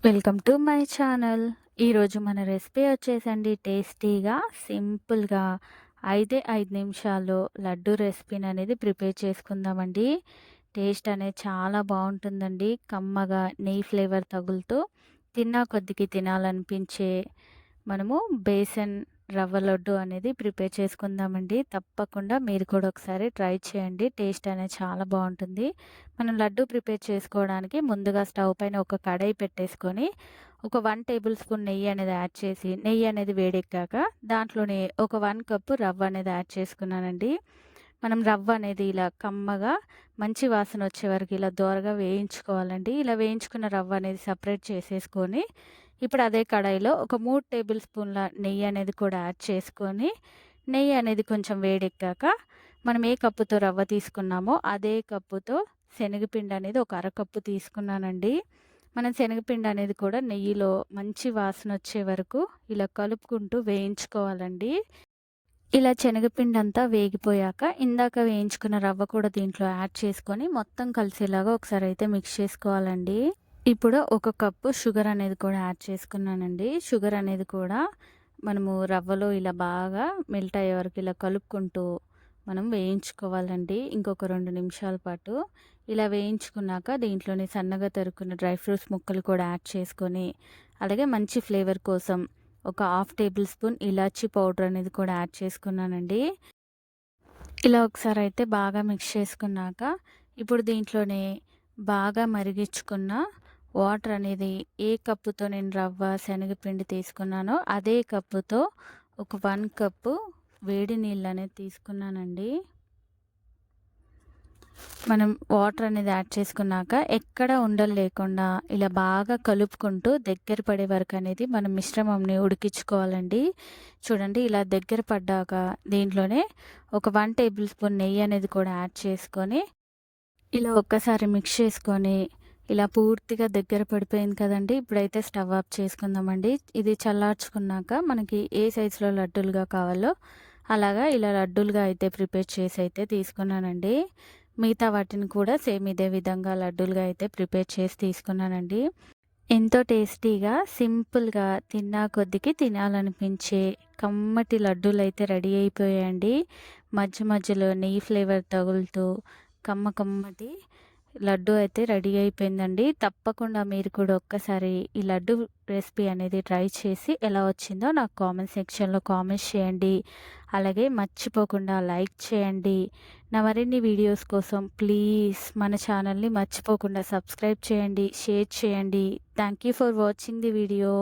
Welcome to my channel. ఈరోజు మన recipe వచ్చేసండి టేస్టీగా, సింపుల్‌గా 5 నిమిషాల్లో లడ్డూ రెసిపీననేది ప్రిపేర్ చేసుకుందామండి. టేస్ట్ అనేది చాలా బావుంటుందండి. కమ్మగా నెయ్యి ఫ్లేవర్ తగులుతూ తిన్నా కొద్దికి తినాలనిపించే మనము బేసన్ రవ్వ లడ్డు అనేది ప్రిపేర్ చేసుకుందామండి. తప్పకుండా మీరు కూడా ఒకసారి ట్రై చేయండి. టేస్ట్ అనేది చాలా బావుంటుంది. మనం లడ్డు ప్రిపేర్ చేసుకోవడానికి ముందుగా స్టవ్ పైన ఒక కడాయి పెట్టేసుకొని, ఒక 1 టేబుల్ స్పూన్ నెయ్యి అనేది యాడ్ చేసి, నెయ్యి అనేది వేడెక్కాక దాంట్లోనే ఒక 1 కప్పు రవ్వ అనేది యాడ్ చేసుకున్నానండి. మనం రవ్వ అనేది ఇలా కమ్మగా మంచి వాసన వచ్చే వరకు ఇలా దోరగా వేయించుకోవాలండి. ఇలా వేయించుకున్న రవ్వ అనేది సెపరేట్ చేసేసుకొని, ఇప్పుడు అదే కడాయిలో ఒక 3 టేబుల్ స్పూన్ల నెయ్యి అనేది కూడా యాడ్ చేసుకొని, నెయ్యి అనేది కొంచెం వేడెక్కాక మనం ఏ కప్పుతో రవ్వ తీసుకున్నామో అదే కప్పుతో శనగపిండి అనేది ఒక అరకప్పు తీసుకున్నానండి. మనం శనగపిండి అనేది కూడా నెయ్యిలో మంచి వాసన వచ్చే వరకు ఇలా కలుపుకుంటూ వేయించుకోవాలండి. ఇలా శనగపిండి అంతా వేగిపోయాక ఇందాక వేయించుకున్న రవ్వ కూడా దీంట్లో యాడ్ చేసుకొని మొత్తం కలిసేలాగా ఒకసారి అయితే మిక్స్ చేసుకోవాలండి. ఇప్పుడు ఒక కప్పు షుగర్ అనేది కూడా యాడ్ చేసుకున్నానండి. షుగర్ అనేది కూడా మనము రవ్వలో ఇలా బాగా మెల్ట్ అయ్యే వరకు ఇలా కలుపుకుంటూ మనం వేయించుకోవాలండి. ఇంకొక 2 నిమిషాల పాటు. ఇలా వేయించుకున్నాక దీంట్లోని సన్నగా తరుక్కున్న డ్రై ఫ్రూట్స్ ముక్కలు కూడా యాడ్ చేసుకొని, అలాగే మంచి ఫ్లేవర్ కోసం ఒక హాఫ్ టేబుల్ స్పూన్ ఇలాచీ పౌడర్ అనేది కూడా యాడ్ చేసుకున్నానండి. ఇలా ఒకసారి అయితే బాగా మిక్స్ చేసుకున్నాక, ఇప్పుడు దీంట్లోనే బాగా మరిగించుకున్న వాటర్ అనేది ఏ కప్పుతో నేను రవ్వ, శనగపిండి తీసుకున్నానో అదే కప్పుతో ఒక 1 కప్పు వేడి నీళ్ళనేది తీసుకున్నానండి. మనం వాటర్ అనేది యాడ్ చేసుకున్నాక ఎక్కడ ఉండలు లేకుండా ఇలా బాగా కలుపుకుంటూ దగ్గర పడే వరకు అనేది మనం మిశ్రమంని ఉడికించుకోవాలండి. చూడండి ఇలా దగ్గర పడ్డాక దీంట్లోనే ఒక 1 టేబుల్ స్పూన్ నెయ్యి అనేది కూడా యాడ్ చేసుకొని, ఇలా ఒక్కసారి మిక్స్ చేసుకొని ఇలా పూర్తిగా దగ్గర పడిపోయింది కదండీ! ఇప్పుడైతే స్టవ్ ఆఫ్ చేసుకుందామండి. ఇది చల్లార్చుకున్నాక మనకి ఏ సైజులో లడ్డూలుగా కావాలో అలాగా ఇలా లడ్డూలుగా అయితే ప్రిపేర్ చేసి అయితే తీసుకున్నానండి. మిగతా వాటిని కూడా సేమ్ ఇదే విధంగా లడ్డూలుగా అయితే ప్రిపేర్ చేసి తీసుకున్నానండి. ఎంతో టేస్టీగా, సింపుల్‌గా తిన్నా కొద్దికి తినాలనిపించే కమ్మటి లడ్డూలైతే రెడీ అయిపోయాయండి. మధ్య మధ్యలో నెయ్యి ఫ్లేవర్ తగులుతూ కమ్మటి లడ్డు అయితే రెడీ అయిపోయిందండి. తప్పకుండా మీరు కూడా ఒక్కసారి ఈ లడ్డు రెసిపీ అనేది ట్రై చేసి ఎలా వచ్చిందో నాకు కామెంట్ సెక్షన్‌లో కామెంట్స్ చేయండి. అలాగే మర్చిపోకుండా లైక్ చేయండి. నా మరిన్ని వీడియోస్ కోసం ప్లీజ్ మన ఛానల్‌ని మర్చిపోకుండా సబ్స్క్రైబ్ చేయండి, షేర్ చేయండి. Thank you for watching the video.